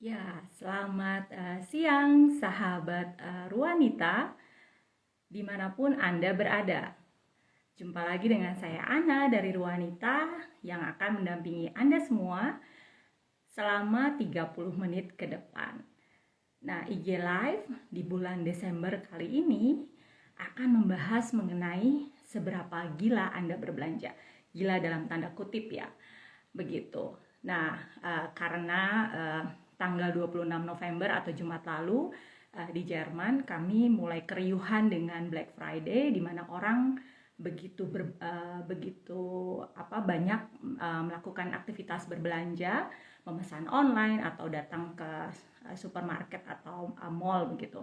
Ya, selamat siang sahabat Ruanita, dimanapun Anda berada. Jumpa lagi dengan saya Ana dari Ruanita yang akan mendampingi Anda semua selama 30 menit ke depan. Nah, IG Live di bulan Desember kali ini akan membahas mengenai seberapa gila Anda berbelanja. Gila dalam tanda kutip ya, begitu. Nah, karena tanggal 26 November atau Jumat lalu di Jerman kami mulai keriuhan dengan Black Friday, di mana orang begitu banyak melakukan aktivitas berbelanja, memesan online atau datang ke supermarket atau mall begitu.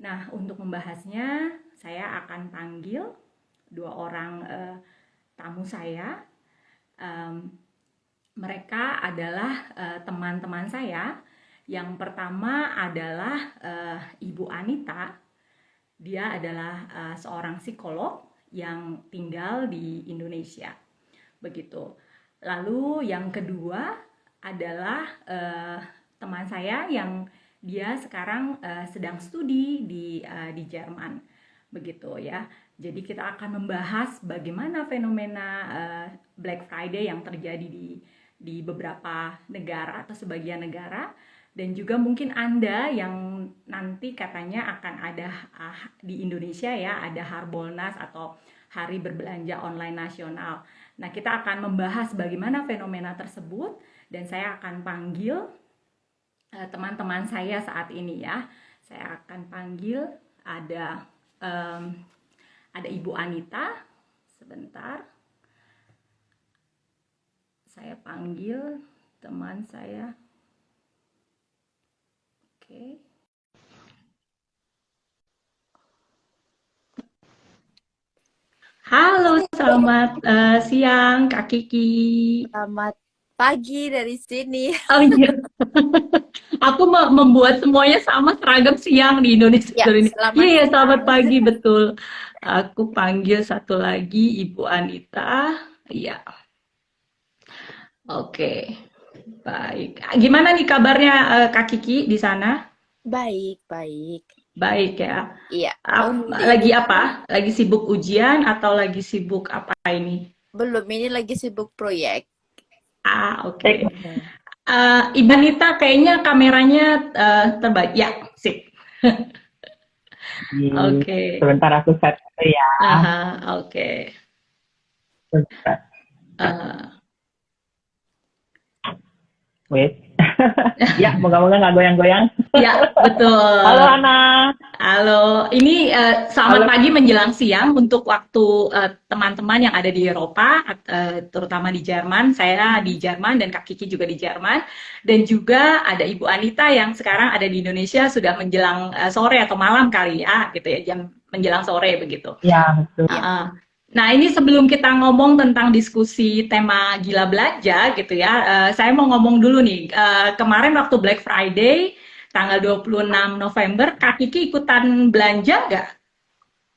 Nah, untuk membahasnya saya akan panggil dua orang tamu saya. Mereka adalah teman-teman saya. Yang pertama adalah Ibu Anita. Dia adalah seorang psikolog yang tinggal di Indonesia. Begitu. Lalu yang kedua adalah teman saya yang dia sekarang sedang studi di Jerman. Begitu ya. Jadi kita akan membahas bagaimana fenomena Black Friday yang terjadi di beberapa negara atau sebagian negara, dan juga mungkin Anda yang nanti katanya akan ada di Indonesia ya, ada Harbolnas atau Hari Berbelanja Online Nasional. Nah, kita akan membahas bagaimana fenomena tersebut, dan saya akan panggil teman-teman saya saat ini ya. Saya akan panggil ada Ibu Anita. Sebentar. Saya panggil teman saya. Oke. Halo, selamat siang Kak Kiki. Selamat pagi dari sini. Oh iya, aku membuat semuanya sama seragam siang di Indonesia Ya, ini. Iya, selamat ya, selamat siang. pagi, betul. Aku panggil satu lagi Ibu Anita. Iya, oke. Baik. Gimana nih kabarnya Kak Kiki di sana? Baik, baik. Baik ya. Iya, di Lagi Indonesia apa? Lagi sibuk ujian atau lagi sibuk apa ini? belum. Ini lagi sibuk proyek. Oke. Ibu Anita kayaknya kameranya terbaik. Ya, sip. Oke. Sebentar aku set dulu ya. Aha, oke. Sebentar. Eh, Wait. Ya, moga-moga nggak goyang-goyang. ya, Halo betul. Ana. Halo, ini selamat Halo. pagi menjelang siang untuk waktu teman-teman yang ada di Eropa, terutama di Jerman. Saya di Jerman dan Kak Kiki juga di Jerman. Dan juga ada Ibu Anita yang sekarang ada di Indonesia, sudah menjelang sore atau malam kali ya, gitu ya, jam menjelang sore begitu. Ya, betul. Ya, Nah, ini sebelum kita ngomong tentang diskusi tema gila belanja gitu ya, saya mau ngomong dulu nih. Kemarin waktu Black Friday, tanggal 26 November, Kak Kiki ikutan belanja nggak?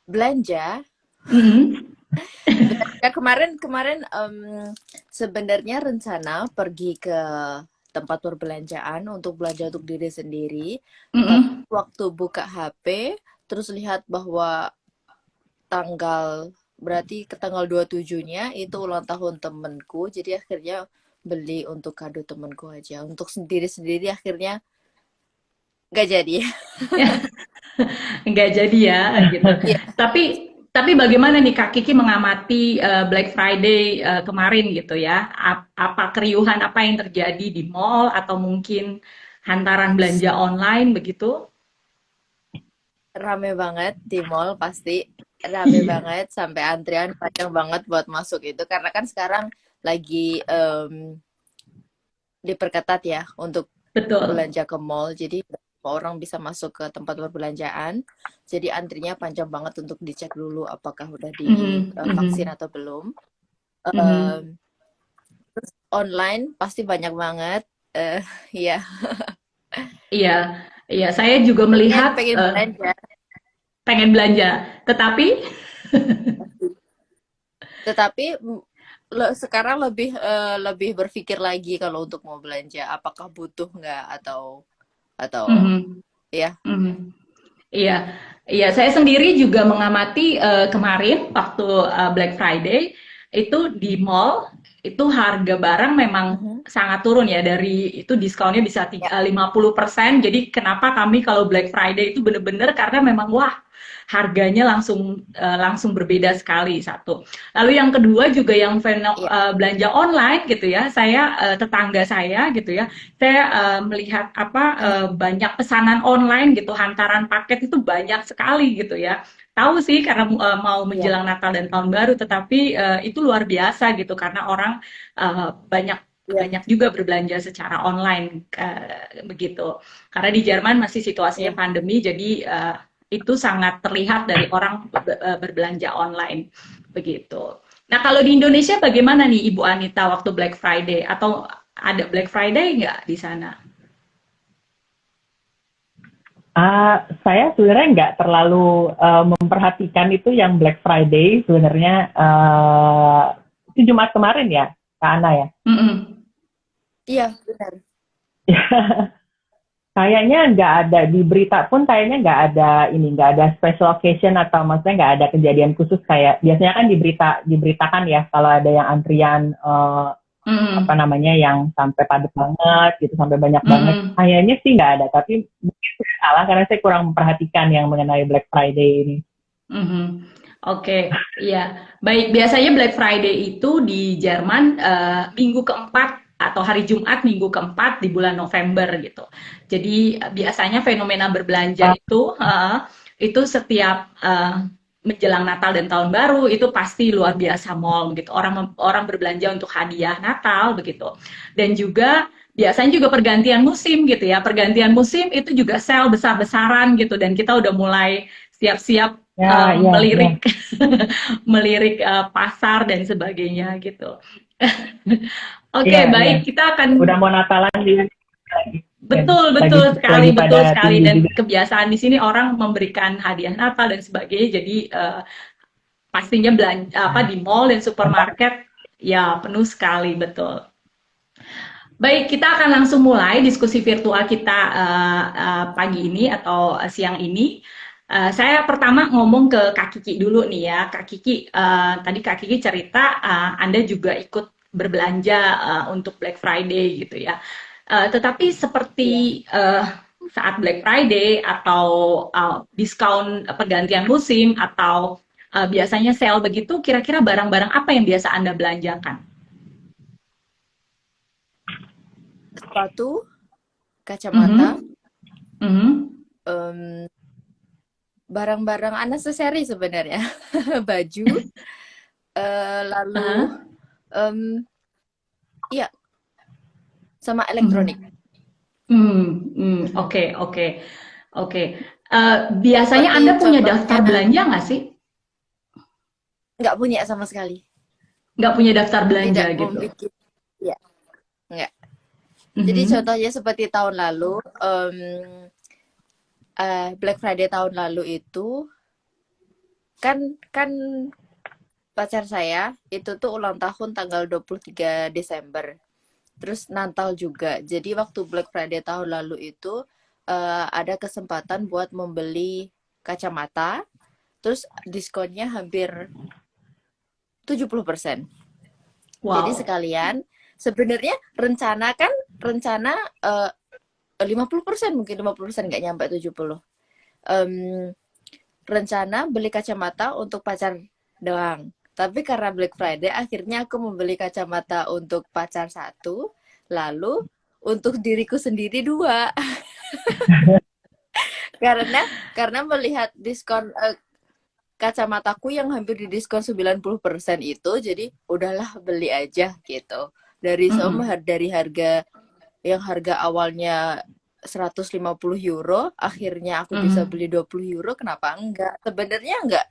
belanja. Mhm. Ya, kemarin sebenarnya rencana pergi ke tempat perbelanjaan untuk belanja untuk diri sendiri. Mhm. Waktu buka HP, terus lihat bahwa berarti ke tanggal 27-nya itu ulang tahun temenku, jadi akhirnya beli untuk kado temenku aja. Untuk sendiri-sendiri akhirnya nggak jadi. Nggak jadi ya, gitu. Iya, Tapi bagaimana nih Kak Kiki mengamati Black Friday kemarin gitu ya? Apa keriuhan apa yang terjadi di mall atau mungkin hantaran belanja online begitu? rame banget di mall pasti. Rame Iya, banget sampai antrian panjang banget buat masuk itu. Karena kan sekarang lagi diperketat ya untuk betul. belanja ke mall. Jadi semua orang bisa masuk ke tempat perbelanjaan. Jadi antrinya panjang banget untuk dicek dulu apakah udah Mhm, divaksin mhm, atau belum. mhm. Em, Online pasti banyak banget. Eh, ya, Iya, iya. Saya juga pengen melihat pengen belanja. pengen belanja, tetapi Tetapi sekarang lebih berpikir lagi kalau untuk mau belanja, apakah butuh nggak atau Mhm, ya. mhm. Iya, iya. Saya sendiri juga mengamati kemarin waktu Black Friday itu di mall itu harga barang memang Mhm. sangat turun ya dari itu diskonnya bisa Ya, 50%. Jadi kenapa kami kalau Black Friday itu bener-bener karena memang wah harganya langsung berbeda sekali satu. Lalu yang kedua juga yang iya, belanja online gitu ya. Saya tetangga saya gitu ya saya melihat apa banyak pesanan online gitu, hantaran paket itu banyak sekali gitu ya. Tahu sih karena mau iya, menjelang Natal dan Tahun Baru, tetapi itu luar biasa gitu karena orang banyak iya, banyak juga berbelanja secara online begitu. Karena di Jerman masih situasinya iya. pandemi, jadi itu sangat terlihat dari orang berbelanja online begitu. Nah, kalau di Indonesia bagaimana nih Ibu Anita waktu Black Friday? Atau ada Black Friday nggak di sana? Saya sebenarnya nggak terlalu memperhatikan itu yang Black Friday sebenarnya itu Jumat kemarin ya, Kak Ana ya. Mm-mm. Iya, benar. Kayaknya nggak ada di berita pun kayaknya nggak ada special occasion atau maksudnya nggak ada kejadian khusus kayak biasanya kan diberitakan ya kalau ada yang antrian apa Mm-mm. namanya yang sampai padat banget gitu sampai banyak banget Mm-mm. kayaknya sih nggak ada tapi mungkin saya salah karena saya kurang memperhatikan yang mengenai Black Friday ini. Mhm. Oke, iya. Baik, biasanya Black Friday itu di Jerman minggu keempat atau hari Jumat minggu keempat di bulan November gitu. Jadi biasanya fenomena berbelanja Uh, itu setiap menjelang Natal dan Tahun Baru itu pasti luar biasa mall gitu. Orang orang berbelanja untuk hadiah Natal begitu. Dan juga biasanya juga pergantian musim gitu ya. Pergantian musim itu juga sale besar-besaran gitu dan kita udah mulai siap-siap ya ya ya melirik melirik pasar dan sebagainya gitu. Oke, iya iya baik kita udah akan mau Natalan juga lagi betul lagi betul pada sekali tinggi dan juga. kebiasaan di sini orang memberikan hadiah Natal dan sebagainya. Jadi pastinya belanja apa di mall dan Mantap. supermarket ya penuh sekali betul. Baik, kita akan langsung mulai diskusi virtual kita pagi ini atau siang ini. Saya pertama ngomong ke Kak Kiki dulu nih ya. Kak Kiki, tadi Kak Kiki cerita Anda juga ikut berbelanja untuk Black Friday gitu ya. Tetapi Iya. seperti saat Black Friday atau diskon pergantian musim atau biasanya sale begitu, kira-kira barang-barang apa yang biasa Anda belanjakan? Sepatu, kacamata, Mhm, mhm. em, barang-barang unnecessary sebenarnya. Baju, lalu Heeh. em, iya, sama elektronik. Mhm. Oke, oke, oke. Biasanya Seperti Anda punya contohnya daftar belanja nggak sih? nggak punya sama sekali. Nggak punya daftar belanja Tidak gitu? membuat, ya, nggak. Jadi Mhm. contohnya seperti tahun lalu, Black Friday tahun lalu itu kan kan pacar saya itu tuh ulang tahun tanggal 23 Desember. Terus Natal juga. Jadi waktu Black Friday tahun lalu itu ada kesempatan buat membeli kacamata, terus diskonnya hampir 70%. Jadi Wow. sekalian sebenarnya rencana 50%, mungkin 50%, nggak nyampe 70. Em, Rencana beli kacamata untuk pacar doang. Tapi karena Black Friday, akhirnya aku membeli kacamata untuk pacar satu, lalu untuk diriku sendiri dua. Karena melihat diskon kacamataku yang hampir didiskon 90% itu, jadi udahlah beli aja gitu. Mhm. Dari harga yang harga awalnya 150 euro, akhirnya aku bisa Mhm. beli 20 euro, kenapa enggak? Sebenarnya enggak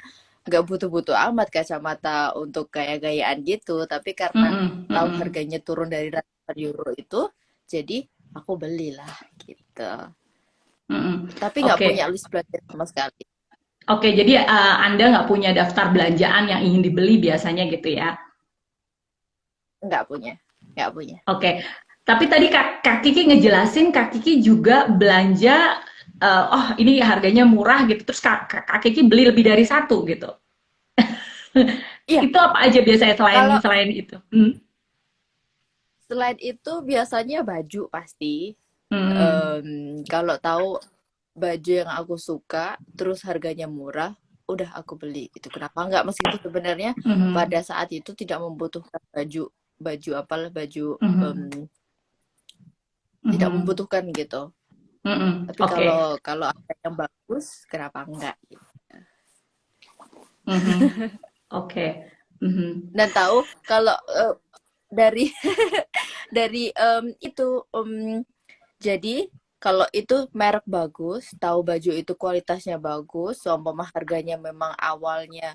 butuh-butuh amat kacamata untuk gaya-gayaan gitu, tapi karena Mhm. tahu Mhm. harganya turun dari ratusan euro itu, jadi aku belilah gitu. Mhm. Tapi nggak punya Oke. list belanja sama sekali. Oke, jadi Anda nggak punya daftar belanjaan yang ingin dibeli biasanya gitu ya? nggak punya, nggak punya. Oke. Tapi tadi Kak Kiki ngejelasin, Kak Kiki juga belanja, oh ini harganya murah gitu, terus Kak Kiki beli lebih dari satu gitu. Iya, Itu apa aja biasanya selain kalau selain itu? Hmm. selain itu biasanya baju pasti. Hmm. Kalau tahu baju yang aku suka, terus harganya murah, udah aku beli gitu. Kenapa nggak? Meskipun sebenarnya Hmm. pada saat itu tidak membutuhkan baju, baju apalah baju Hmm. tidak Hmm. membutuhkan gitu. Hmm. Tapi Oke. kalau kalau ada yang bagus, kenapa enggak? Gitu. Hmm. Oke. Hmm. Dan tahu kalau dari dari itu jadi kalau itu merek bagus, tahu baju itu kualitasnya bagus, seumpama harganya memang awalnya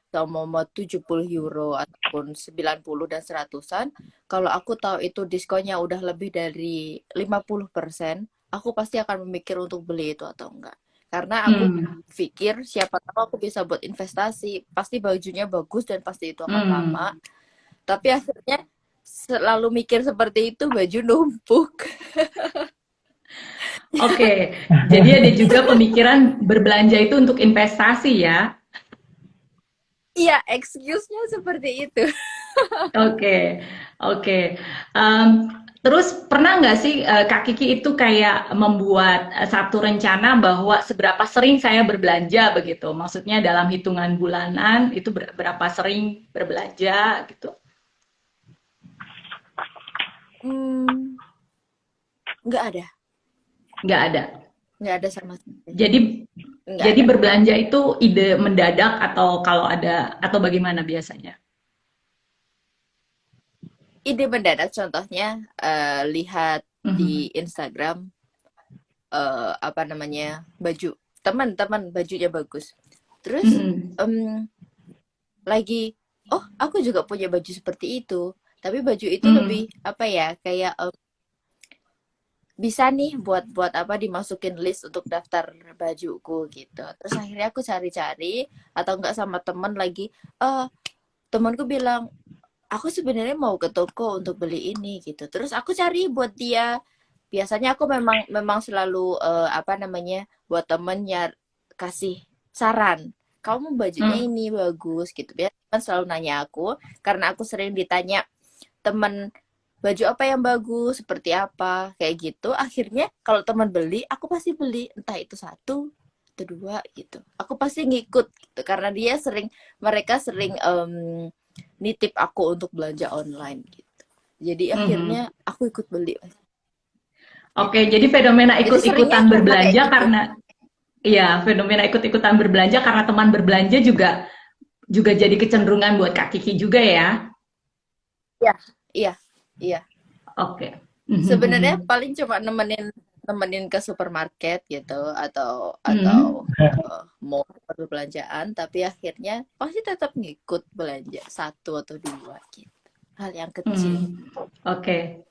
seumpama 70 euro ataupun 90 dan 100-an, kalau aku tahu itu diskonnya udah lebih dari 50%, aku pasti akan memikir untuk beli itu atau enggak. Karena aku Hmm. pikir siapa tahu aku bisa buat investasi, pasti bajunya bagus dan pasti itu akan lama. Hmm. Tapi akhirnya selalu mikir seperti itu, baju numpuk. Oke. Jadi ada juga pemikiran berbelanja itu untuk investasi ya. Iya, excuse-nya seperti itu. Oke, oke. Em, terus pernah nggak sih Kak Kiki itu kayak membuat satu rencana bahwa seberapa sering saya berbelanja begitu? Maksudnya dalam hitungan bulanan itu berapa sering berbelanja gitu? Hmm, nggak ada. Nggak ada. Nggak ada sama sekali. Jadi Nggak jadi ada. berbelanja itu ide mendadak atau kalau ada atau bagaimana biasanya? Ide mendadak contohnya lihat di Mhm. Instagram apa namanya baju teman-teman bajunya bagus. Terus Mhm. lagi oh aku juga punya baju seperti itu. Tapi baju itu Mhm. lebih apa ya kayak bisa nih buat apa dimasukin list untuk daftar bajuku gitu. Terus akhirnya aku cari-cari atau enggak sama temen lagi temanku bilang aku sebenarnya mau ke toko untuk beli ini gitu. Terus aku cari buat dia. Biasanya aku memang memang selalu apa namanya buat temennya kasih saran. Kamu bajunya Mhm. ini bagus gitu. Biasa kan selalu nanya aku karena aku sering ditanya temen baju apa yang bagus, seperti apa, kayak gitu. Akhirnya kalau teman beli, aku pasti beli entah itu satu atau dua gitu. Aku pasti ngikut gitu karena dia sering mereka sering nitip aku untuk belanja online gitu. Jadi akhirnya Mhm. aku ikut beli Oke, gitu. jadi fenomena Jadi seringnya ikut-ikutan karena kayak berbelanja gitu. karena iya, fenomena ikut-ikutan berbelanja karena teman berbelanja juga juga jadi kecenderungan buat Kak Kiki juga ya. Iya, iya, iya. Oke. Sebenarnya paling cuma nemenin nemenin ke supermarket gitu atau Mhm. mall perbelanjaan tapi akhirnya pasti tetap ngikut belanja satu atau dua gitu hal yang kecil. Mhm. Oke.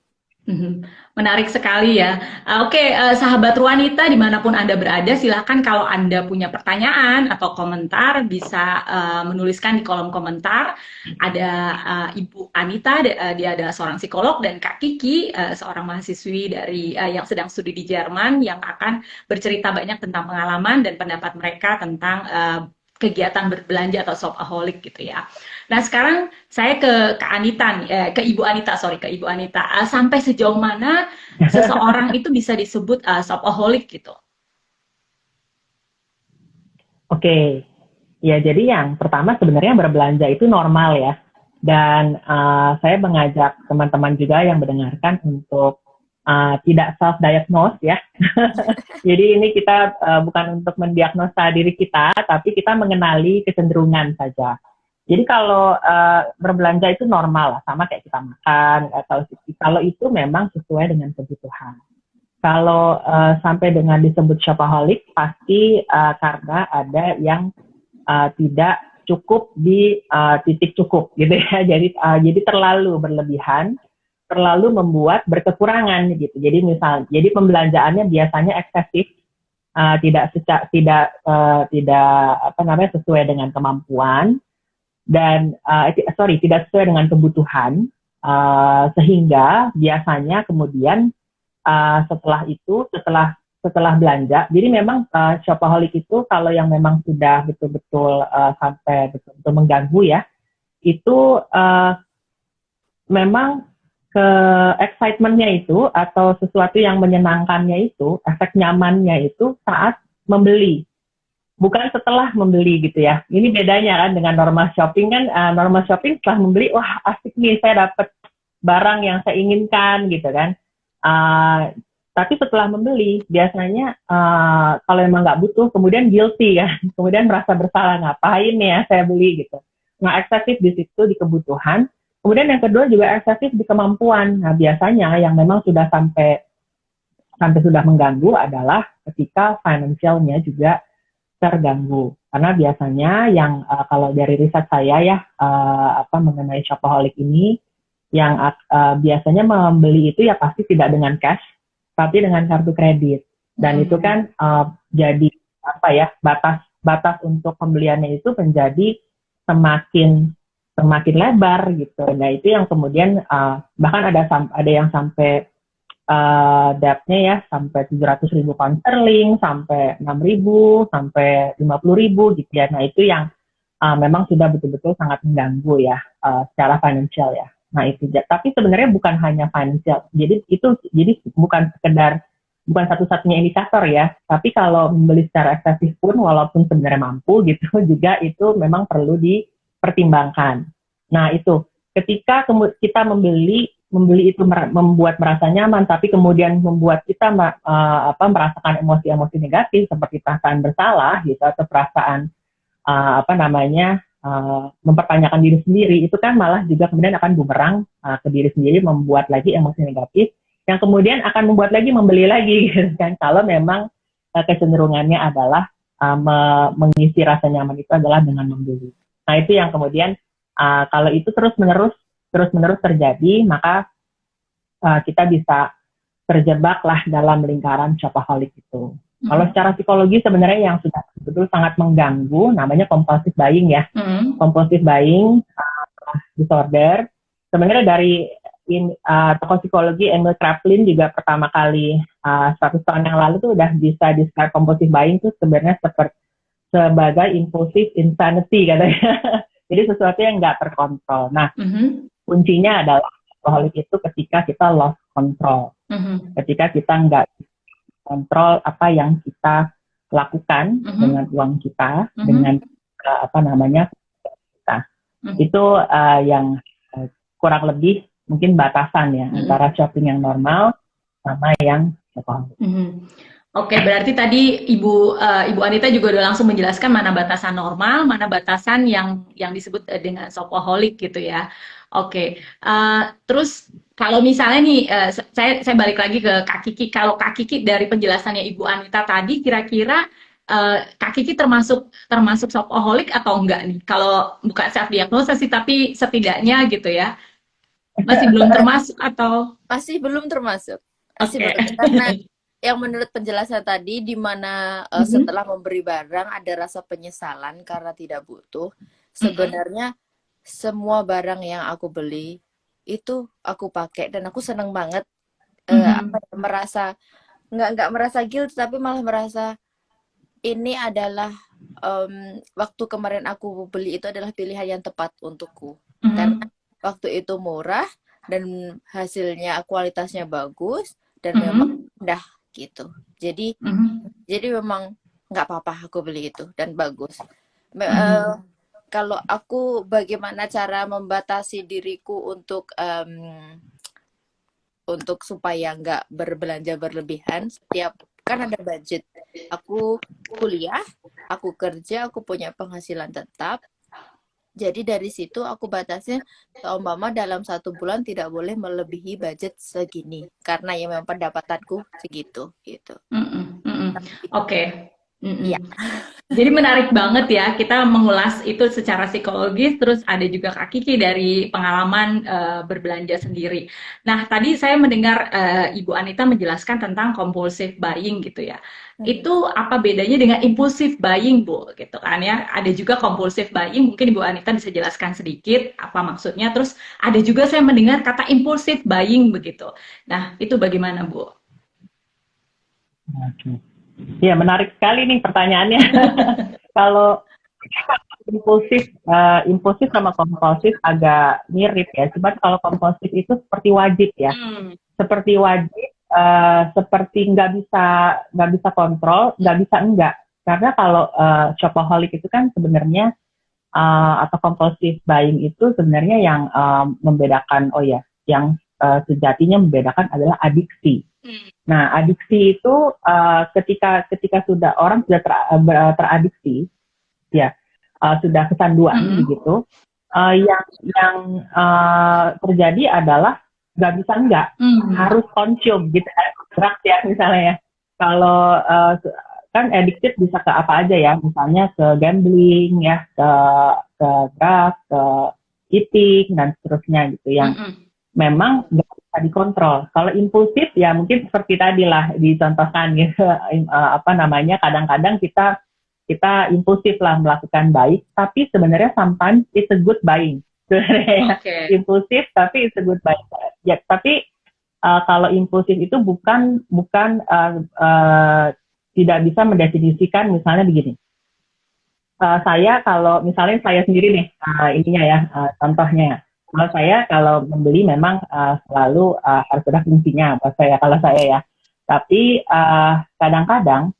Mhm. Menarik sekali ya. Oke, sahabat wanita dimanapun Anda berada, silahkan kalau Anda punya pertanyaan atau komentar bisa menuliskan di kolom komentar. Ada Ibu Anita, dia adalah seorang psikolog, dan Kak Kiki, seorang mahasiswi dari yang sedang studi di Jerman, yang akan bercerita banyak tentang pengalaman dan pendapat mereka tentang kegiatan berbelanja atau shopaholic gitu ya. Nah, sekarang saya ke Kak Anita nih, ke Ibu Anita, sorry, ke Ibu Anita. Sampai sejauh mana seseorang itu bisa disebut shopaholic gitu? Oke, ya jadi yang pertama sebenarnya berbelanja itu normal ya. Dan saya mengajak teman-teman juga yang mendengarkan untuk tidak self-diagnose ya. Jadi ini kita bukan untuk mendiagnosa diri kita, tapi kita mengenali kecenderungan saja. Jadi kalau berbelanja itu normal lah, sama kayak kita makan, atau kalau itu memang sesuai dengan kebutuhan. Kalau sampai dengan disebut shopaholic, pasti karena ada yang tidak cukup di titik cukup gitu ya. Jadi terlalu berlebihan, terlalu membuat berkekurangan gitu. Jadi pembelanjaannya biasanya eksesif, tidak apa namanya sesuai dengan kemampuan dan tidak sesuai dengan kebutuhan. Sehingga biasanya kemudian setelah belanja, jadi memang shopaholic itu kalau yang memang sudah betul-betul sampai betul-betul mengganggu ya, itu memang ke excitementnya itu atau sesuatu yang menyenangkannya itu, efek nyamannya itu saat membeli, bukan setelah membeli gitu ya. Ini bedanya kan dengan normal shopping kan, normal shopping setelah membeli, wah asik nih saya dapat barang yang saya inginkan gitu kan. Tapi setelah membeli biasanya kalau emang nggak butuh kemudian guilty kan, kemudian merasa bersalah ngapain ya saya beli gitu. Nah eksesif di situ di kebutuhan. Kemudian yang kedua juga eksesif di kemampuan. Nah biasanya yang memang sudah sampai sudah mengganggu adalah ketika financialnya juga terganggu. Karena biasanya yang kalau dari riset saya ya mengenai shopaholic ini, yang biasanya membeli itu ya pasti tidak dengan cash, tapi dengan kartu kredit. Dan itu kan jadi batas untuk pembeliannya itu menjadi semakin lebar gitu. Nah itu yang kemudian bahkan ada yang sampai debtnya ya sampai 700.000 pound sterling, sampai 6.000, sampai 50.000 gitu ya. Nah itu yang memang sudah betul-betul sangat mengganggu ya secara financial ya. Nah itu, tapi sebenarnya bukan hanya financial. Jadi bukan satu-satunya indikator ya. Tapi kalau membeli secara eksesif pun, walaupun sebenarnya mampu gitu, juga itu memang perlu dipertimbangkan. Nah itu, ketika kita membeli itu membuat merasa nyaman, tapi kemudian membuat kita merasakan emosi-emosi negatif seperti perasaan bersalah gitu atau perasaan mempertanyakan diri sendiri, itu kan malah juga kemudian akan bumerang ke diri sendiri, membuat lagi emosi negatif yang kemudian akan membuat lagi membeli lagi gitu kan, kalau memang kecenderungannya adalah mengisi rasa nyaman itu adalah dengan membeli. Nah itu yang kemudian kalau itu terus-menerus terjadi, maka kita bisa terjebak lah dalam lingkaran shopaholic itu. Kalau secara psikologi sebenarnya yang sudah betul sangat mengganggu, namanya compulsive buying ya. Compulsive buying disorder. Sebenarnya dari tokoh psikologi Emil Kraepelin juga pertama kali 100 tahun yang lalu tuh udah bisa describe compulsive buying tuh sebenarnya sebagai impulsive insanity katanya. Jadi sesuatu yang nggak terkontrol. Nah, kuncinya adalah shopaholic itu ketika kita lost control. Ketika kita nggak kontrol apa yang kita lakukan dengan uang kita, dengan kita. Itu yang kurang lebih mungkin batasan ya antara shopping yang normal sama yang shopaholic. Oke, berarti tadi Ibu Anita juga udah langsung menjelaskan mana batasan normal, mana batasan yang disebut dengan shopaholic gitu ya. Oke, terus kalau misalnya nih, saya balik lagi ke Kak Kiki. Kalau Kak Kiki dari penjelasannya Ibu Anita tadi, kira-kira Kak Kiki termasuk shopaholic atau enggak nih? Kalau bukan self diagnosis sih, tapi setidaknya gitu ya, masih belum termasuk atau? Masih belum termasuk. Okay. Karena yang menurut penjelasan tadi, di mana setelah memberi barang ada rasa penyesalan karena tidak butuh. Sebenarnya semua barang yang aku beli itu aku pakai dan aku seneng banget. Merasa nggak merasa guilt, tapi malah merasa ini adalah waktu kemarin aku beli itu adalah pilihan yang tepat untukku. Karena waktu itu murah dan hasilnya kualitasnya bagus dan memang mudah gitu. Jadi memang nggak apa-apa aku beli itu dan bagus. Kalau aku bagaimana cara membatasi diriku untuk supaya nggak berbelanja berlebihan, setiap kan ada budget. Aku kuliah, aku kerja, aku punya penghasilan tetap. Jadi dari situ aku batasnya seumpama dalam 1 bulan tidak boleh melebihi budget segini karena ya memang pendapatanku segitu gitu. Oke. Iya. Mm-mm. Jadi menarik banget ya, kita mengulas itu secara psikologis, terus ada juga Kak Kiki dari pengalaman berbelanja sendiri. Nah, tadi saya mendengar Ibu Anita menjelaskan tentang compulsive buying gitu ya. Mhm. Itu apa bedanya dengan impulsive buying, Bu? Gitu kan ya. Ada juga compulsive buying, mungkin Ibu Anita bisa jelaskan sedikit apa maksudnya. Terus ada juga saya mendengar kata impulsive buying begitu. Nah, itu bagaimana, Bu? Oke. Iya, menarik sekali nih pertanyaannya. Kalau impulsif sama kompulsif agak mirip ya. Cuma kalau kompulsif itu seperti wajib ya. Hmm. Seperti wajib, seperti nggak bisa kontrol, nggak bisa enggak. Karena kalau shopaholic itu kan sebenarnya atau compulsive buying itu sebenarnya yang membedakan, yang sejatinya membedakan adalah adiksi. Hmm. Nah, adiksi itu ketika orang sudah teradiksi, ya sudah kecanduan begitu, yang terjadi adalah nggak bisa enggak, harus consume gitu, drugs ya misalnya ya. Kalau kan addicted bisa ke apa aja ya, misalnya ke gambling ya, ke drugs, ke eating dan seterusnya gitu, yang memang nggak bisa dikontrol. Kalau impulsif ya mungkin seperti tadi lah dicontohkan gitu, kadang-kadang kita impulsif lah melakukan baik, tapi sebenarnya sometimes it's a good buying. Sebenarnya impulsif tapi it's a good buying. Ya, tapi kalau impulsif itu bukan tidak bisa mendefinisikan, misalnya begini. Kalau misalnya saya sendiri nih, contohnya. Kalau membeli memang selalu harus ada fungsinya buat saya, kalau saya ya. Tapi kadang-kadang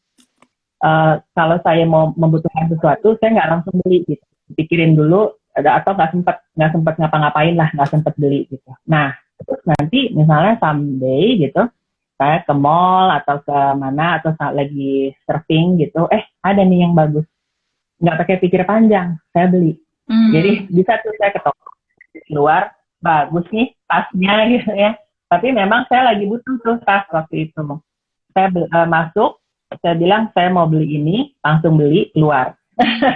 kalau saya mau membutuhkan sesuatu, saya nggak langsung beli gitu. Pikirin dulu, atau nggak sempat ngapa-ngapain lah, nggak sempat beli gitu. Nah, terus nanti misalnya someday gitu, saya ke mall atau ke mana, atau lagi surfing gitu, ada nih yang bagus. Nggak pakai pikir panjang, saya beli. Jadi bisa tuh saya ke toko, keluar, bagus nih tasnya gitu ya. Tapi memang saya lagi butuh tuh tas waktu itu. Saya masuk, saya bilang saya mau beli ini, langsung beli, keluar.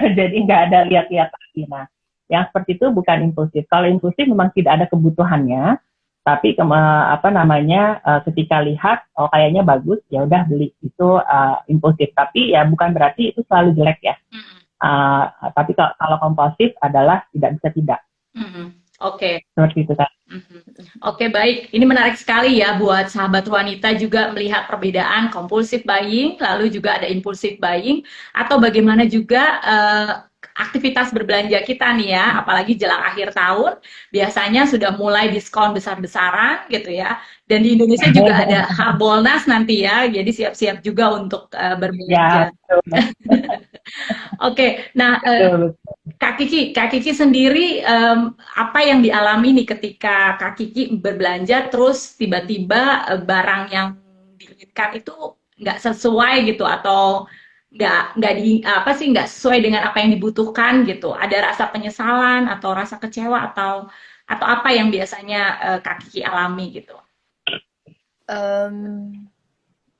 Jadi nggak ada lihat-lihat lagi. Nah, yang seperti itu bukan impulsif. Kalau impulsif memang tidak ada kebutuhannya, tapi ketika lihat, kayaknya bagus, ya udah beli. Itu impulsif. Tapi ya bukan berarti itu selalu jelek ya. Tapi kalau kompulsif adalah tidak bisa tidak. Oke. Seperti itu kan. Oke, baik. Ini menarik sekali ya buat sahabat wanita juga melihat perbedaan compulsive buying, lalu juga ada impulsive buying, atau bagaimana juga aktivitas berbelanja kita nih ya, apalagi jelang akhir tahun, biasanya sudah mulai diskon besar-besaran gitu ya. Dan di Indonesia juga ada Harbolnas nanti ya, jadi siap-siap juga untuk berbelanja. Ya, Oke, nah Kak Kiki sendiri apa yang dialami nih ketika Kak Kiki berbelanja terus tiba-tiba barang yang diinginkan itu nggak sesuai gitu, atau nggak sesuai dengan apa yang dibutuhkan gitu. Ada rasa penyesalan atau rasa kecewa atau apa yang biasanya Kak Kiki alami gitu?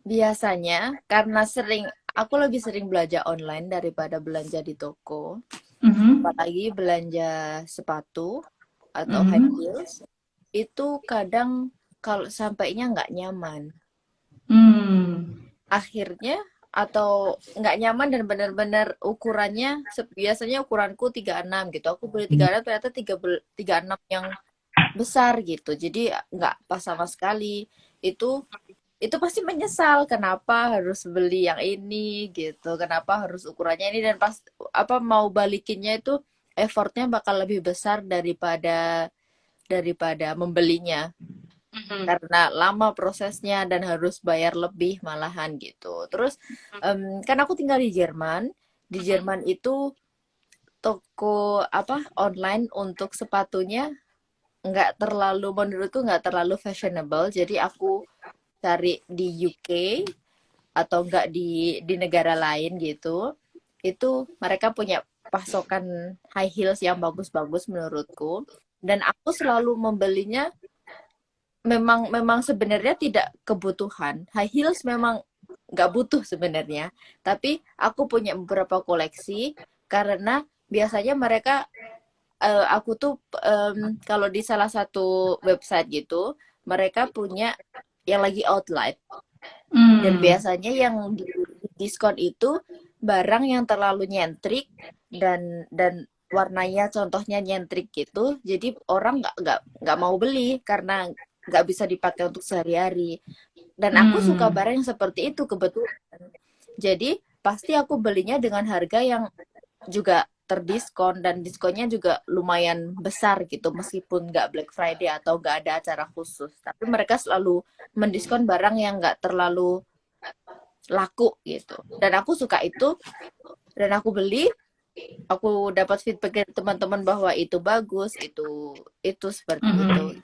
Biasanya karena aku lebih sering belanja online daripada belanja di toko. Apalagi belanja sepatu atau high heels, itu kadang kalau sampainya nggak nyaman. Akhirnya atau nggak nyaman dan benar-benar ukurannya, biasanya ukuranku 36 gitu. Aku beli 36 ternyata 36 yang besar gitu. Jadi nggak pas sama sekali. Itu pasti menyesal kenapa harus beli yang ini gitu, kenapa harus ukurannya ini, dan pas mau balikinnya itu effortnya bakal lebih besar daripada membelinya, karena lama prosesnya dan harus bayar lebih malahan gitu. Terus kan aku tinggal di Jerman. Di Jerman itu toko online untuk sepatunya menurutku nggak terlalu fashionable. Jadi aku cari di UK atau enggak di negara lain gitu, itu mereka punya pasokan high heels yang bagus-bagus menurutku, dan aku selalu membelinya memang sebenarnya tidak kebutuhan. High heels memang nggak butuh sebenarnya. Tapi aku punya beberapa koleksi karena biasanya mereka aku tuh kalau di salah satu website gitu, mereka punya yang lagi outlet. Dan biasanya yang di diskon itu barang yang terlalu nyentrik dan warnanya contohnya nyentrik gitu. Jadi orang nggak mau beli karena nggak bisa dipakai untuk sehari-hari. Dan aku suka barang yang seperti itu kebetulan. Jadi pasti aku belinya dengan harga yang juga terdiskon dan diskonnya juga lumayan besar gitu meskipun nggak Black Friday atau nggak ada acara khusus, tapi mereka selalu mendiskon barang yang nggak terlalu laku gitu dan aku suka itu dan aku beli, aku dapat feedback dari teman-teman bahwa itu bagus, itu seperti itu.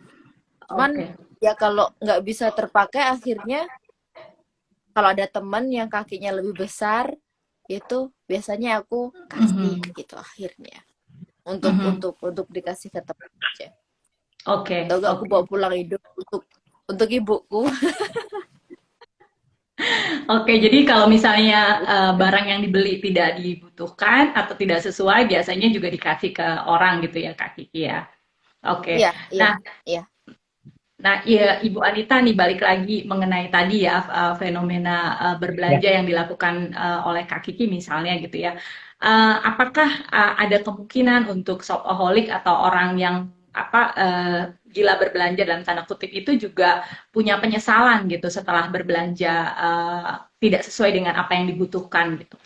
Cuman ya kalau nggak bisa terpakai akhirnya kalau ada teman yang kakinya lebih besar itu biasanya aku kasih gitu akhirnya untuk dikasih ke teman aja. Atau aku bawa pulang hidup untuk ibuku. Jadi kalau misalnya barang yang dibeli tidak dibutuhkan atau tidak sesuai, biasanya juga dikasih ke orang gitu ya, Kak Kiki ya. Iya. Nah, ya, Ibu Anita nih balik lagi mengenai tadi ya fenomena berbelanja yang dilakukan oleh Kak Kiki misalnya gitu ya. Apakah ada kemungkinan untuk shopaholic atau orang yang gila berbelanja dalam tanda kutip itu juga punya penyesalan gitu setelah berbelanja tidak sesuai dengan apa yang dibutuhkan gitu?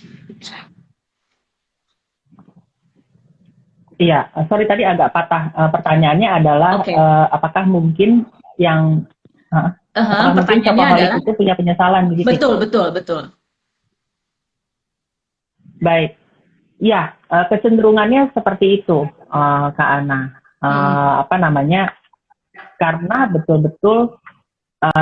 Iya, sorry tadi agak patah. Pertanyaannya adalah apakah mungkin yang pertanyaannya adalah itu punya penyesalan begitu? Betul. Baik, ya kecenderungannya seperti itu, Kak Ana. Karena betul-betul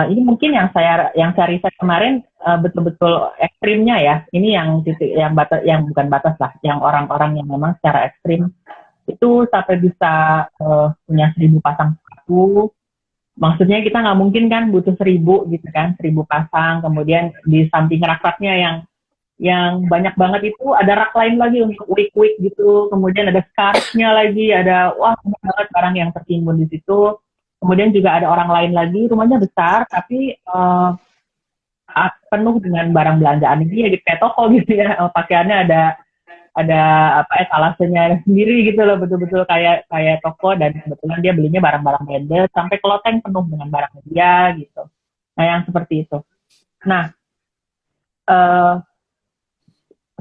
ini mungkin yang saya riset kemarin betul-betul ekstrimnya ya. Ini yang titik yang bukan batas lah, yang orang-orang yang memang secara ekstrim itu sampai bisa punya 1.000 pasang sepatu. Maksudnya kita nggak mungkin kan butuh 1.000 gitu kan, 1.000 pasang. Kemudian di samping rak-raknya yang banyak banget itu ada rak lain lagi untuk wig gitu. Kemudian ada scarf-nya lagi, ada banyak banget barang yang tertimbun di situ. Kemudian juga ada orang lain lagi, rumahnya besar tapi penuh dengan barang belanjaan dia gitu kayak toko gitu ya. Pakaiannya ada etalasenya sendiri gitu loh, betul-betul kayak toko, dan kebetulan dia belinya barang-barang branded sampai keloteng penuh dengan barang dia gitu. Nah, yang seperti itu. Nah,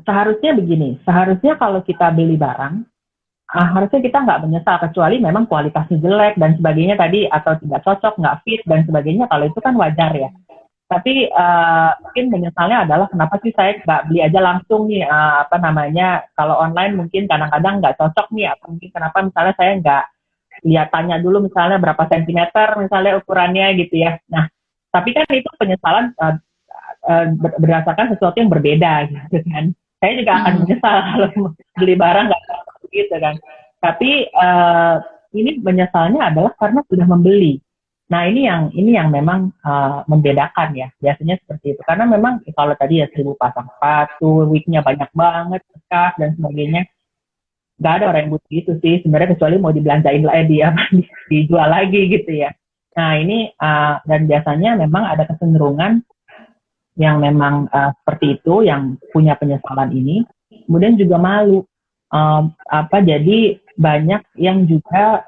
seharusnya kalau kita beli barang, harusnya kita nggak menyesal kecuali memang kualitasnya jelek dan sebagainya tadi, atau tidak cocok, nggak fit dan sebagainya. Kalau itu kan wajar ya. Tapi mungkin menyesalnya adalah kenapa sih saya nggak beli aja langsung nih, kalau online mungkin kadang-kadang nggak cocok nih, atau mungkin kenapa misalnya saya nggak tanya dulu misalnya berapa sentimeter misalnya ukurannya gitu ya. Nah, tapi kan itu penyesalan berdasarkan sesuatu yang berbeda gitu kan. Saya juga akan menyesal kalau beli barang nggak cocok gitu kan. Tapi ini menyesalnya adalah karena sudah membeli. Nah, ini yang memang membedakan ya, biasanya seperti itu. Karena memang kalau tadi ya 1.000 pasang sepatu, wignya banyak banget, scarf dan sebagainya, nggak ada orang yang butuh itu sih sebenarnya, kecuali mau dibelanjain dijual lagi gitu ya. Nah, ini dan biasanya memang ada kecenderungan yang memang seperti itu, yang punya penyesalan ini, kemudian juga malu. Jadi banyak yang juga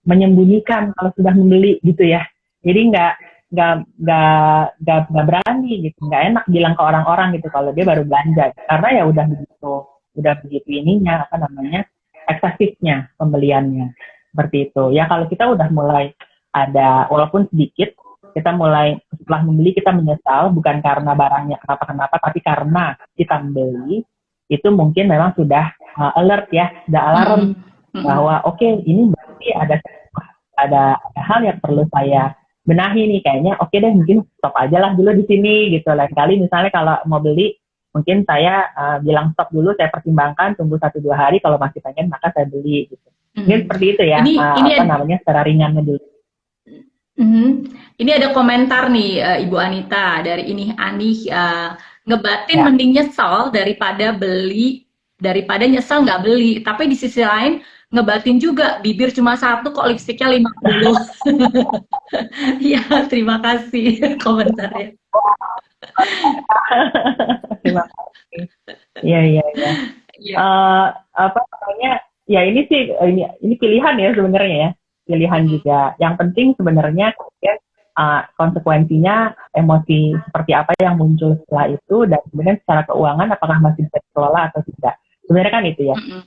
menyembunyikan kalau sudah membeli gitu ya. Jadi nggak berani gitu, nggak enak bilang ke orang-orang gitu kalau dia baru belanja, karena ya udah begitu ininya eksesifnya pembeliannya seperti itu. Ya kalau kita udah mulai ada walaupun sedikit, kita mulai setelah membeli kita menyesal bukan karena barangnya kenapa, tapi karena kita membeli, itu mungkin memang sudah alert ya, sudah alarm bahwa oke, ini berarti ada hal yang perlu saya benahi nih, kayaknya oke deh, mungkin stop aja lah dulu di sini gitu. Lain kali misalnya kalau mau beli, mungkin saya bilang stop dulu, saya pertimbangkan, tunggu 1-2 hari, kalau masih pengen maka saya beli gitu. Mungkin seperti itu ya, secara ringannya dulu. Mhm. Ini ada komentar nih, Ibu Anita dari ini Ani, ngebatin Ya. mending nyesel daripada nyesel nggak beli. Tapi di sisi lain ngebatin juga bibir cuma satu kok lipstiknya 50. Iya, terima kasih komentarnya. Terima kasih. Iya, iya, iya. Iya. Apa namanya? Ya ini sih ini pilihan ya sebenarnya ya. Pilihan Mhm. juga. Yang penting sebenarnya kemudian konsekuensinya emosi seperti apa yang muncul setelah itu dan kemudian secara keuangan apakah masih bisa dikelola atau tidak. Sebenarnya kan itu ya. Mhm.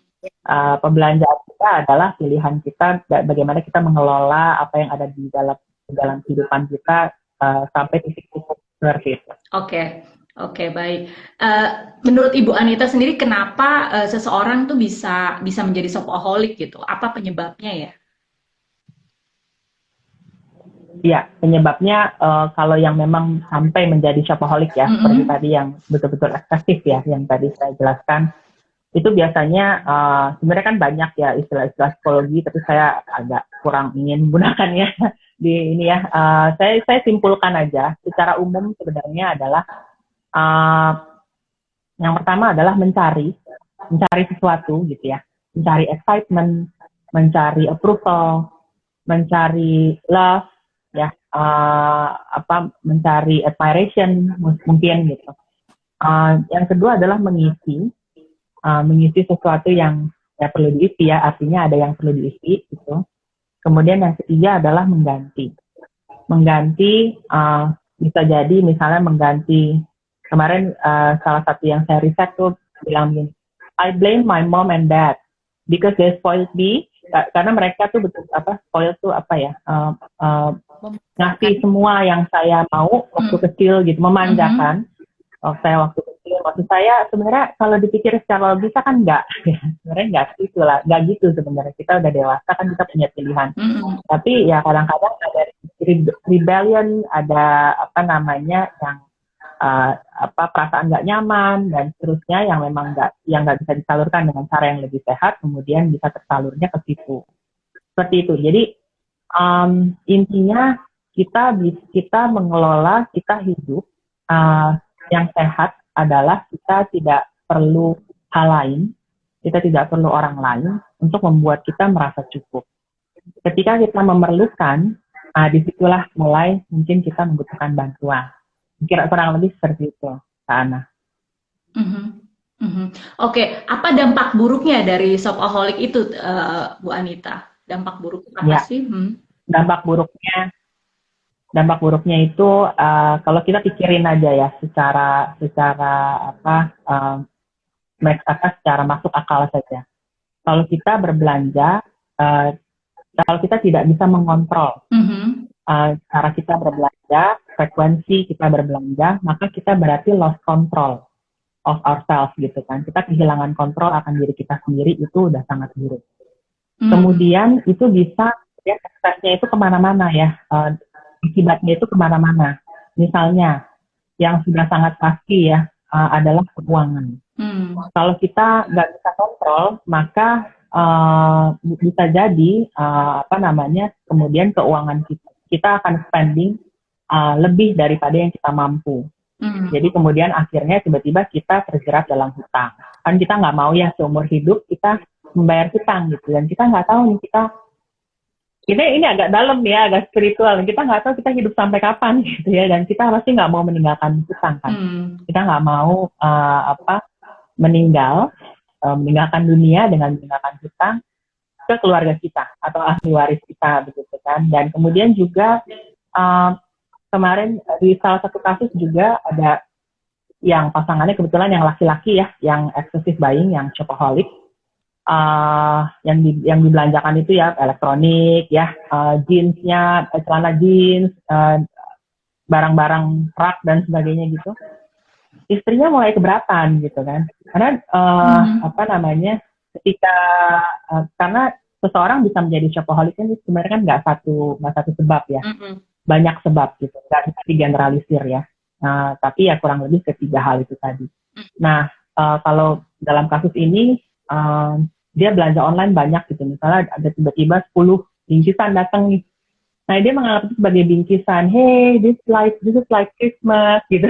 Pembelanjaan kita adalah pilihan kita bagaimana kita mengelola apa yang ada di dalam kehidupan kita sampai titik cukup seperti itu. Oke, oke, baik. Eh, Menurut Ibu Anita sendiri, kenapa seseorang tuh bisa bisa menjadi shopaholic gitu? Apa penyebabnya ya? Iya, penyebabnya kalau yang memang sampai menjadi shopaholic ya, seperti Mhm. tadi yang betul-betul eksesif ya, yang tadi saya jelaskan, itu biasanya sebenarnya kan banyak ya istilah-istilah psikologi, tapi saya agak kurang ingin menggunakannya di ini ya. Saya simpulkan aja, secara umum sebenarnya adalah uh, yang pertama adalah mencari sesuatu gitu ya, mencari excitement, mencari approval, mencari love, ya, mencari admiration mungkin gitu. Yang kedua adalah mengisi sesuatu yang ya perlu diisi ya, artinya ada yang perlu diisi gitu. Kemudian yang ketiga adalah mengganti bisa jadi misalnya mengganti kemarin salah satu yang saya riset tuh bilang gini, I blame my mom and dad because they spoiled me karena mereka tuh betul spoiled tuh apa ya ngasih semua yang saya mau waktu Mhm. kecil gitu, Mhm. memanjakan waktu kecil. Maksud saya sebenarnya kalau dipikir secara logis kan enggak, ya. Sebenarnya enggak gitu lah, enggak gitu sebenarnya. Kita udah dewasa kan kita punya pilihan. Mhm. Tapi ya kadang-kadang ada rebellion, ada apa namanya yang perasaan nggak nyaman dan seterusnya yang nggak bisa disalurkan dengan cara yang lebih sehat, kemudian bisa tersalurnya ke situ. Seperti itu. Jadi intinya kita mengelola kita hidup yang sehat adalah kita tidak perlu hal lain, kita tidak perlu orang lain untuk membuat kita merasa cukup. Ketika kita memerlukan, disitulah mulai mungkin kita membutuhkan bantuan. Kira kurang lebih seperti itu, Kak Ana. Mhm. Mhm. Oke, apa dampak buruknya dari shopaholic itu, Bu Anita? Dampak buruknya apa Ya, sih? Hmm. dampak buruknya dampak buruknya itu kalau kita pikirin aja ya secara apa secara masuk akal saja. Kalau kita berbelanja, uh, kalau kita tidak bisa mengontrol Mhm. cara kita berbelanja, frekuensi kita berbelanja, maka kita berarti lost control of ourselves gitu kan. Kita kehilangan kontrol akan diri kita sendiri, itu udah sangat buruk. Mhm. Kemudian itu bisa ya eksesnya itu kemana-mana ya, akibatnya itu kemana-mana. Misalnya yang sudah sangat pasti ya adalah keuangan. Hmm. Kalau kita nggak bisa kontrol, maka bisa jadi kemudian keuangan kita akan spending lebih daripada yang kita mampu. Hmm. Jadi kemudian akhirnya tiba-tiba kita terjerat dalam hutang. Kan kita nggak mau ya seumur hidup kita membayar hutang gitu. Dan kita nggak tahu nih ini agak dalam ya, agak spiritual. Kita nggak tahu kita hidup sampai kapan gitu ya. Dan kita pasti nggak mau meninggalkan hutang kan. Hmm. Kita nggak mau meninggalkan dunia dengan meninggalkan hutang ke keluarga kita atau ahli waris kita begitu kan. Dan kemudian juga kemarin di salah satu kasus juga ada yang pasangannya kebetulan yang laki-laki ya, yang excessive buying, yang shopaholic, yang dibelanjakan itu ya elektronik ya, jeansnya, celana jeans, barang-barang rak dan sebagainya gitu. Istrinya mulai keberatan gitu kan, karena ketika karena seseorang bisa menjadi shopaholic ini sebenarnya kan nggak satu sebab ya. Mhm. Banyak sebab gitu, nggak bisa digeneralisir ya. Tapi ya kurang lebih ketiga hal itu tadi. Nah, kalau dalam kasus ini dia belanja online banyak gitu, misalnya ada tiba-tiba 10 bingkisan datang nih, Nah, dia menganggap itu sebagai bingkisan. Hey, this is like Christmas gitu.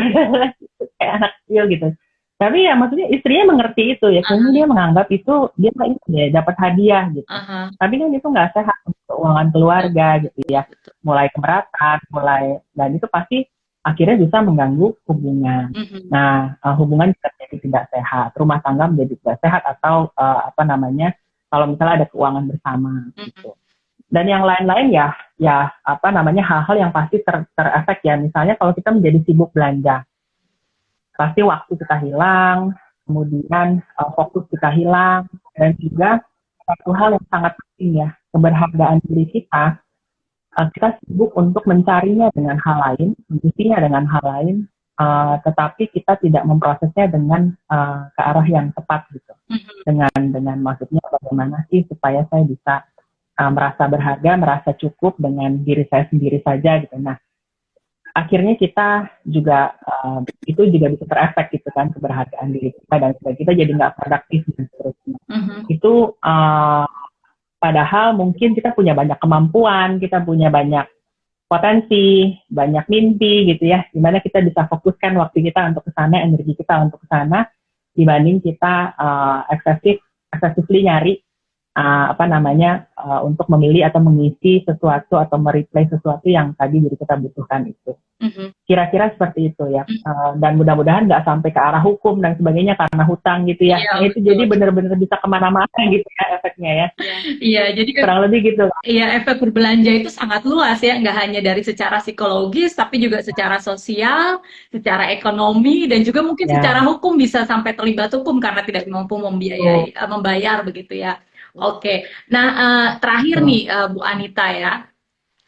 Kayak anak kecil gitu. Tapi ya maksudnya istrinya mengerti itu ya. Kayaknya dia menganggap itu dia ini ya dapat hadiah gitu. Tapi kan itu nggak sehat untuk keuangan keluarga gitu ya. Mulai keberatan, dan itu pasti akhirnya bisa mengganggu hubungan. Nah, hubungan bisa jadi tidak sehat, rumah tangga menjadi tidak sehat atau kalau misalnya ada keuangan bersama gitu. Dan yang lain-lain ya hal-hal yang pasti terefek ya. Misalnya kalau kita menjadi sibuk belanja, pasti waktu kita hilang, kemudian fokus kita hilang, dan juga satu hal yang sangat penting ya, keberhargaan diri kita. Kita sibuk untuk mencarinya dengan hal lain, mengisinya dengan hal lain, tetapi kita tidak memprosesnya dengan ke arah yang tepat gitu. Dengan maksudnya bagaimana sih supaya saya bisa merasa berharga, merasa cukup dengan diri saya sendiri saja gitu. Nah, akhirnya kita juga itu juga bisa terefek gitu kan, keberhargaan diri kita, dan kita jadi nggak produktif dan seterusnya. Itu padahal mungkin kita punya banyak kemampuan, kita punya banyak potensi, banyak mimpi gitu ya, dimana kita bisa fokuskan waktu kita untuk ke sana, energi kita untuk ke sana, dibanding kita excessively nyari untuk memilih atau mengisi sesuatu atau mereplay sesuatu yang tadi diri kita butuhkan itu. Kira-kira seperti itu ya. Dan mudah-mudahan nggak sampai ke arah hukum dan sebagainya karena hutang gitu ya. Nah, itu jadi benar-benar bisa kemana-mana gitu ya efeknya ya. Iya, jadi kurang lebih gitu. Iya, efek berbelanja itu sangat luas ya, nggak hanya dari secara psikologis, tapi juga secara sosial, secara ekonomi, dan juga mungkin secara hukum bisa sampai terlibat hukum karena tidak mampu membayar begitu ya. Oke, nah terakhir nih Bu Anita ya,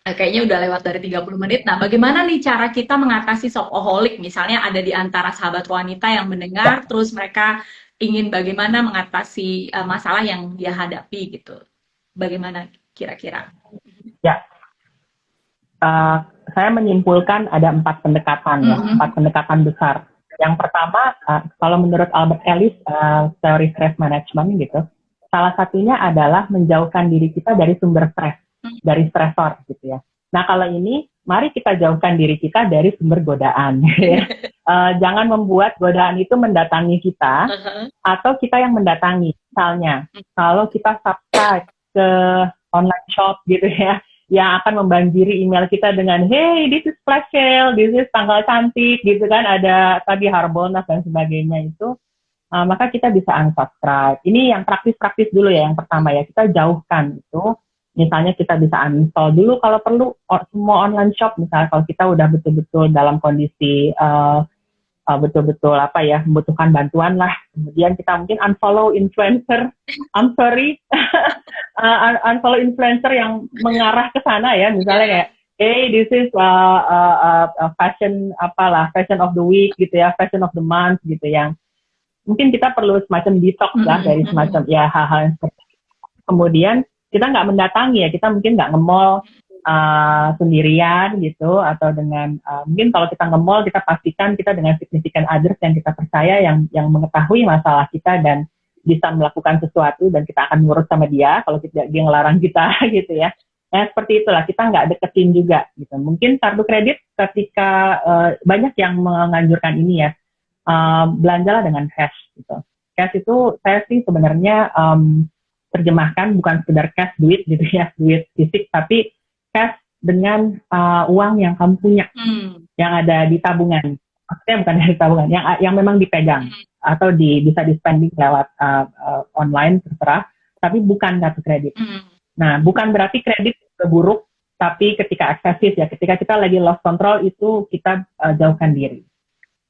kayaknya udah lewat dari 30 menit. Nah, bagaimana nih cara kita mengatasi shopaholic? Misalnya ada di antara sahabat wanita yang mendengar, terus mereka ingin bagaimana mengatasi masalah yang dia hadapi gitu. Bagaimana kira-kira? Ya, saya menyimpulkan ada 4 pendekatan ya, 4 pendekatan besar. Yang pertama, kalau menurut Albert Ellis, teori stress management gitu, salah satunya adalah menjauhkan diri kita dari sumber stres, dari stresor gitu ya. Nah, kalau ini, mari kita jauhkan diri kita dari sumber godaan. Jangan membuat godaan itu mendatangi kita, atau kita yang mendatangi. Misalnya, kalau kita subscribe ke online shop gitu ya, yang akan membanjiri email kita dengan, hey, this is flash sale, this is tanggal cantik gitu kan, ada tadi Harbolnas dan sebagainya itu, maka kita bisa unsubscribe. Ini yang praktis-praktis dulu ya, yang pertama ya, kita jauhkan itu. Misalnya kita bisa uninstall dulu kalau perlu semua online shop, misalnya kalau kita udah betul-betul dalam kondisi betul-betul membutuhkan bantuan lah. Kemudian kita mungkin unfollow influencer, unfollow influencer yang mengarah ke sana ya, misalnya kayak, hey, this is fashion of the week gitu ya, fashion of the month gitu, yang mungkin kita perlu semacam detox lah dari semacam ya hal-hal yang seperti itu. Kemudian kita nggak mendatangi ya, kita mungkin nggak nge-mall sendirian gitu, atau dengan mungkin kalau kita nge-mall kita pastikan kita dengan significant others yang kita percaya, yang mengetahui masalah kita dan bisa melakukan sesuatu, dan kita akan nurut sama dia kalau dia ngelarang kita gitu ya. Nah, seperti itulah, kita nggak deketin juga gitu. Mungkin kartu kredit ketika banyak yang menganjurkan ini ya, belanjalah dengan cash gitu. Cash itu saya sih sebenarnya terjemahkan bukan sekedar cash duit gitu ya, duit fisik, tapi cash dengan uang yang kamu punya, yang ada di tabungan. Maksudnya bukan dari tabungan, yang memang dipegang atau bisa di spending lewat online terserah, tapi bukan kartu kredit. Nah, bukan berarti kredit buruk, tapi ketika eksesif ya, ketika kita lagi lost control itu kita jauhkan diri.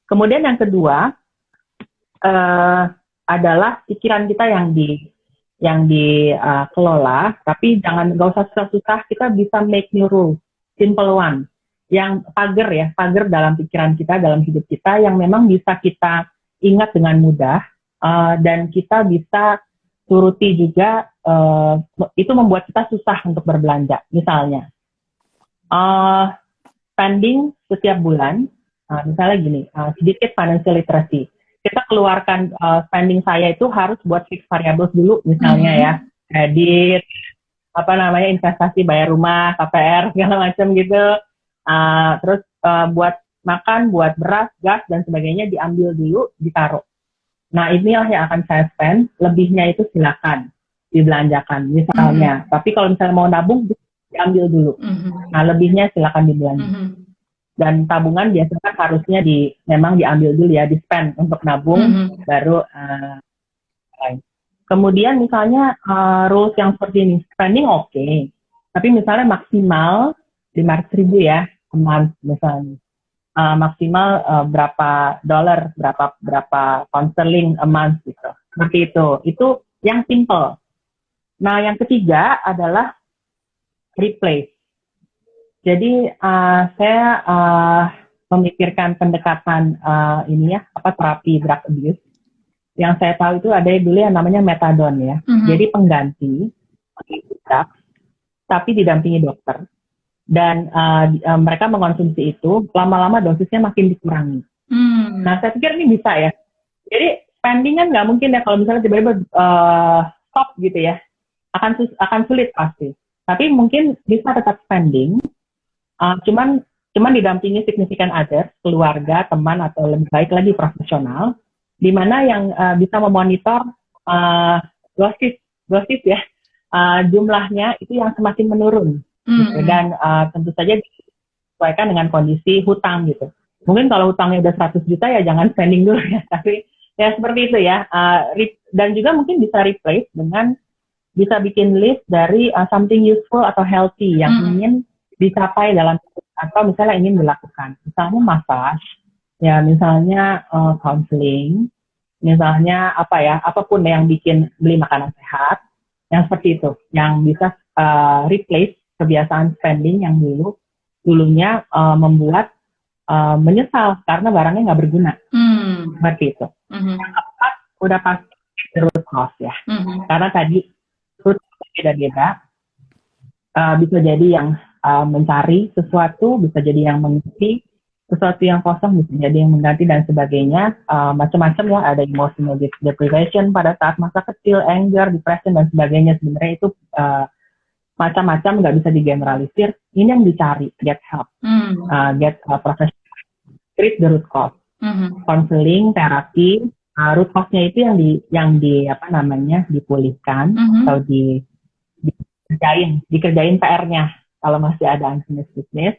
Kemudian yang kedua adalah pikiran kita yang dikelola, tapi nggak usah susah-susah. Kita bisa make new rules, simple one, yang pagar dalam pikiran kita, dalam hidup kita, yang memang bisa kita ingat dengan mudah, dan kita bisa turuti juga. Itu membuat kita susah untuk berbelanja. Misalnya, spending setiap bulan. Misalnya gini, sedikit financial literacy. Kita keluarkan spending saya itu harus buat fixed variables dulu, misalnya ya, kredit, apa namanya investasi, bayar rumah, KPR segala macam gitu. Terus buat makan, buat beras, gas dan sebagainya diambil dulu, ditaruh. Nah, inilah yang akan saya spend, lebihnya itu silakan dibelanjakan misalnya. Tapi kalau misalnya mau nabung, diambil dulu. Nah, lebihnya silakan dibelanja. Dan tabungan biasanya harusnya memang diambil dulu ya, di-spend untuk nabung, baru kemudian misalnya rules yang seperti ini, spending oke. Tapi misalnya maksimal 500.000 ya, a month misalnya. Maksimal berapa dolar, berapa pound sterling a month gitu. Seperti itu. Itu yang simple. Nah, yang ketiga adalah replace. Jadi saya memikirkan pendekatan ini ya, terapi drug abuse. Yang saya tahu itu ada dulu yang namanya metadon ya. Jadi pengganti drug, tapi didampingi dokter. Dan mereka mengkonsumsi itu, lama-lama dosisnya makin dikurangi. Nah, saya pikir ini bisa ya. Jadi spending kan nggak mungkin ya kalau misalnya tiba-tiba stop gitu ya. Akan sulit pasti. Tapi mungkin bisa tetap spending, cuman didampingi significant others, keluarga, teman, atau lebih baik lagi profesional, di mana yang bisa memonitor dosis ya, jumlahnya itu yang semakin menurun. Gitu. Dan tentu saja disesuaikan dengan kondisi hutang gitu. Mungkin kalau hutangnya udah 100 juta ya jangan spending dulu ya, tapi ya seperti itu ya. Dan juga mungkin bisa replace dengan bisa bikin list dari something useful atau healthy yang ingin dicapai dalam, atau misalnya ingin dilakukan. Misalnya massage, ya misalnya counseling, misalnya apapun yang bikin beli makanan sehat, yang seperti itu, yang bisa replace kebiasaan spending yang dulunya membuat menyesal karena barangnya nggak berguna. Seperti itu. Yang keempat, udah pasti root cause ya. Karena tadi root cause beda-beda. Bisa jadi yang mencari sesuatu, bisa jadi yang mengisi sesuatu yang kosong, bisa jadi yang mengganti dan sebagainya. Macam-macam ya, ada emotional deprivation pada saat masa kecil, anger, depression dan sebagainya. Sebenarnya itu macam-macam, nggak bisa digeneralisir. Ini yang dicari, get help, get professional, treat the root cause, counseling, terapi, root cause-nya itu yang dipulihkan atau dikerjain PR-nya kalau masih ada unfinished business,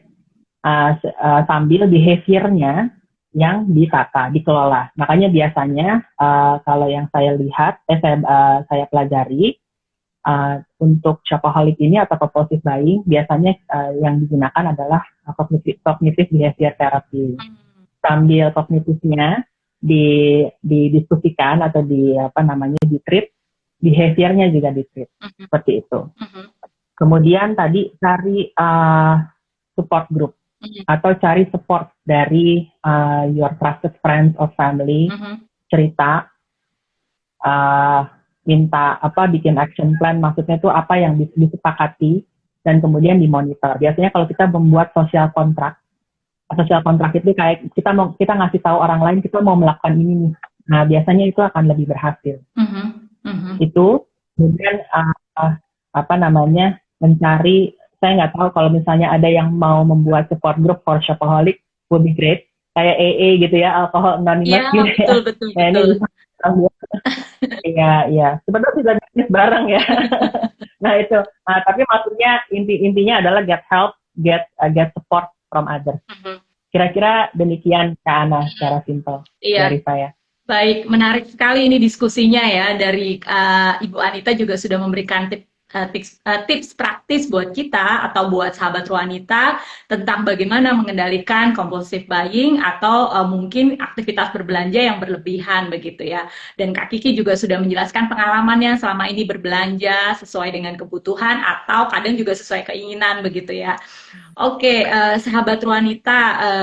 sambil behavior-nya yang ditata, dikelola. Makanya biasanya kalau yang saya lihat, saya pelajari, untuk shopaholic ini atau compulsive buying, biasanya yang digunakan adalah cognitive behavior therapy. Sambil kognitifnya didiskusikan atau di-treat, behaviornya juga di-treat. Seperti itu. Kemudian tadi cari support group atau cari support dari your trusted friends or family, cerita, minta bikin action plan, maksudnya itu apa yang disepakati dan kemudian dimonitor. Biasanya kalau kita membuat social contract itu kayak kita ngasih tahu orang lain kita mau melakukan ini nih. Nah, biasanya itu akan lebih berhasil. Itu kemudian mencari, saya nggak tahu kalau misalnya ada yang mau membuat support group for shopaholic would be great, kayak AA gitu ya, alcohol anonymous gitu ya. Betul. Iya. Sebenarnya bisa bisnis bareng ya. Nah itu. Tapi maksudnya intinya adalah get help, get support from others. Kira-kira demikian Kak Ana secara simpel dari saya. Baik, menarik sekali ini diskusinya ya, dari Ibu Anita juga sudah memberikan tips praktis buat kita atau buat sahabat wanita tentang bagaimana mengendalikan compulsive buying atau mungkin aktivitas berbelanja yang berlebihan begitu ya. Dan Kak Kiki juga sudah menjelaskan pengalamannya selama ini berbelanja sesuai dengan kebutuhan atau kadang juga sesuai keinginan begitu ya. Oke, sahabat wanita,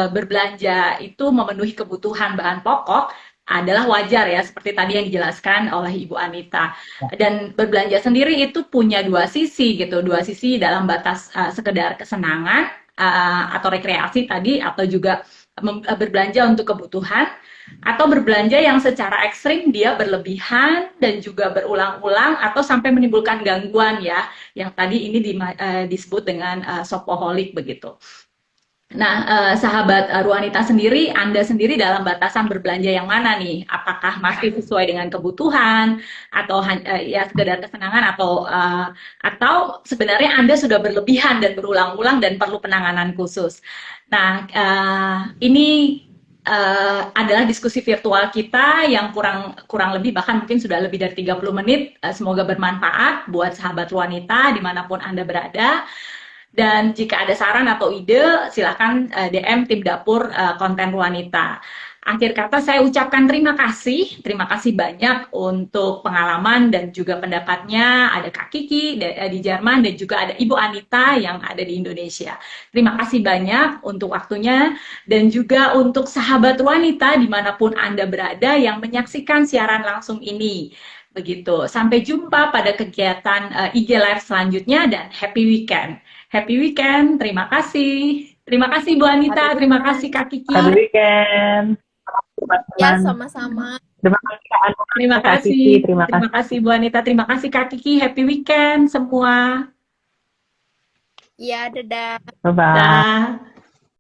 berbelanja itu memenuhi kebutuhan bahan pokok adalah wajar ya, seperti tadi yang dijelaskan oleh Ibu Anita. Dan berbelanja sendiri itu punya dua sisi gitu, dua sisi dalam batas sekedar kesenangan atau rekreasi tadi, atau juga berbelanja untuk kebutuhan, atau berbelanja yang secara ekstrim dia berlebihan dan juga berulang-ulang atau sampai menimbulkan gangguan ya, yang tadi ini disebut dengan shopaholic begitu. Nah, sahabat Ruanita sendiri, Anda sendiri dalam batasan berbelanja yang mana nih? Apakah masih sesuai dengan kebutuhan atau ya sekedar kesenangan atau sebenarnya Anda sudah berlebihan dan berulang-ulang dan perlu penanganan khusus? Nah, ini adalah diskusi virtual kita yang kurang lebih bahkan mungkin sudah lebih dari 30 menit. Semoga bermanfaat buat sahabat Ruanita dimanapun Anda berada. Dan jika ada saran atau ide, silahkan DM tim dapur konten Ruanita. Akhir kata saya ucapkan terima kasih banyak untuk pengalaman dan juga pendapatnya. Ada Kak Kiki di Jerman dan juga ada Ibu Anita yang ada di Indonesia. Terima kasih banyak untuk waktunya dan juga untuk sahabat Ruanita dimanapun Anda berada yang menyaksikan siaran langsung ini. Begitu. Sampai jumpa pada kegiatan IG Live selanjutnya dan happy weekend. Happy weekend, terima kasih. Terima kasih Bu Anita, terima kasih Kak Kiki. Happy weekend. Ya, sama-sama. Terima kasih Kak Anu. Terima Kak kasih. Kiki, terima Terima kasih Bu Anita, terima kasih Kak Kiki. Happy weekend semua. Ya, dadah. Bye-bye. Dah.